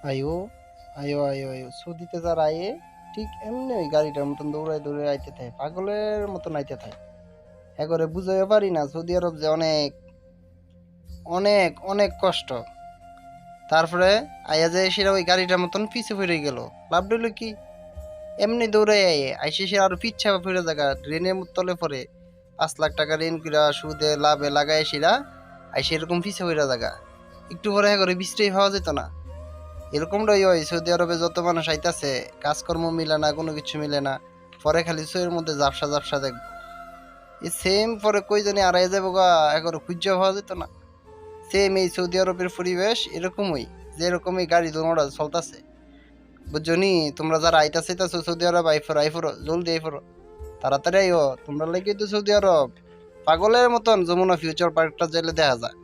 আয়ো আয়ো আয়ো আয়ো সৌদিতে যারা আয়ে ঠিক এমনি ওই গাড়িটার মতন দৌড়ায় দৌড়ায় আইতে থাকে, পাগলের মতন আইতে থাকে। হ্যাঁ করে বুঝাইতে পারি না সৌদি আরব যে অনেক অনেক অনেক কষ্ট। তারপরে আয়া যে সেটা ওই গাড়িটার মতন পিছে ফিরে গেল, লাভ দিল কি এমনি দৌড়াই আয়ে আইসে সে আরো পিচ্ছা ফিরে জায়গা ঋণের তলে পড়ে 5 লাখ টাকা ঋণ কিরা সুদে লাভে লাগায় সেরা আইসে এরকম পিছে ফিরে জায়গা। একটু পরে হ্যাঁ করে বৃষ্টি হওয়া যেত না। এরকমটাই হয় সৌদি আরবে, যত মানুষ আইতাছে কাজকর্ম মিলে না, কোনো কিছু মিলে না, পরে খালি শরীরের মধ্যে ঝাপসা ঝাপসা দেখবো। এই সেম পরে কই জানি আড়াই যাবো গা, এখন খুঁজে হওয়া যেত না। সেম এই সৌদি আরবের পরিবেশ এরকমই, যেরকম এই গাড়ি দোনোটা চলতেছে। বুঝছো নি, তোমরা যারা আইতাছে সৌদি আরব আইফোর আইফোর জলদি আইফোর, তাড়াতাড়ি আইও, তোমরা লেগে তো সৌদি আরব পাগলের মতন যমুনা ফিউচার পার্কটা যাইলে দেখা যায়।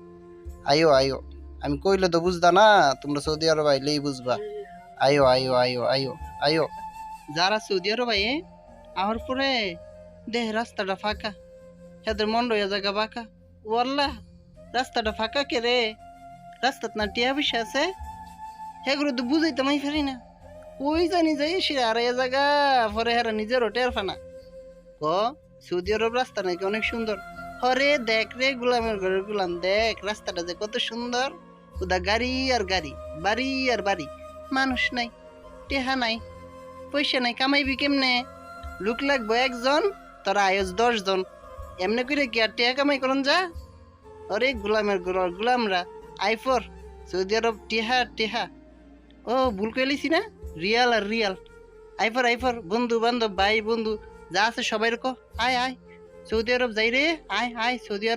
আইও আইও, আমি কইলে তো বুঝদা না, তোমরা সৌদি আরব আইলেই বুঝবা। আইও আইও আইও আইও আইও। যারা সৌদি আরব আইয়ে আমার পরে দেহ রাস্তাটা ফাঁকা, হেদের মন্ড হয়ে জায়গা বাঁকা। ওয়াল্লাহ রাস্তাটা ফাঁকা কে রে, রাস্তাত না টিয়া বসে আছে, হেগুলো তো বুঝাইতে মাই ফেরি না। ওই জানি যাই সে আর এ জায়গা পরে হেরা নিজেরও টের ফানা ক সৌদি আরব রাস্তা নাকি অনেক সুন্দর। হরে দেখ রে গুলামের ঘরের গুলাম, দেখ রাস্তাটা যে কত সুন্দর, ওদা গাড়ি আর গাড়ি, বাড়ি আর বাড়ি, মানুষ নাই, টেহা নাই, পয়সা নাই, কামাইবি কেমনে? লোক লাগবো একজন, তোরা আয়স 10 জন, এমনি করে কি আর টেহা কামাই করন যা? অরে গুলামের ঘর গুলামরা আইফর সৌদি আরব টেহা টেহা। ও ভুল কইলিছি না, রিয়াল আর রিয়াল। আইফর আইফর বন্ধু বান্ধব ভাই বন্ধু যা আছে সবাই রকম, আয় আয় সৌদি আরব যাই রে, আয় আয় সৌদি আরব।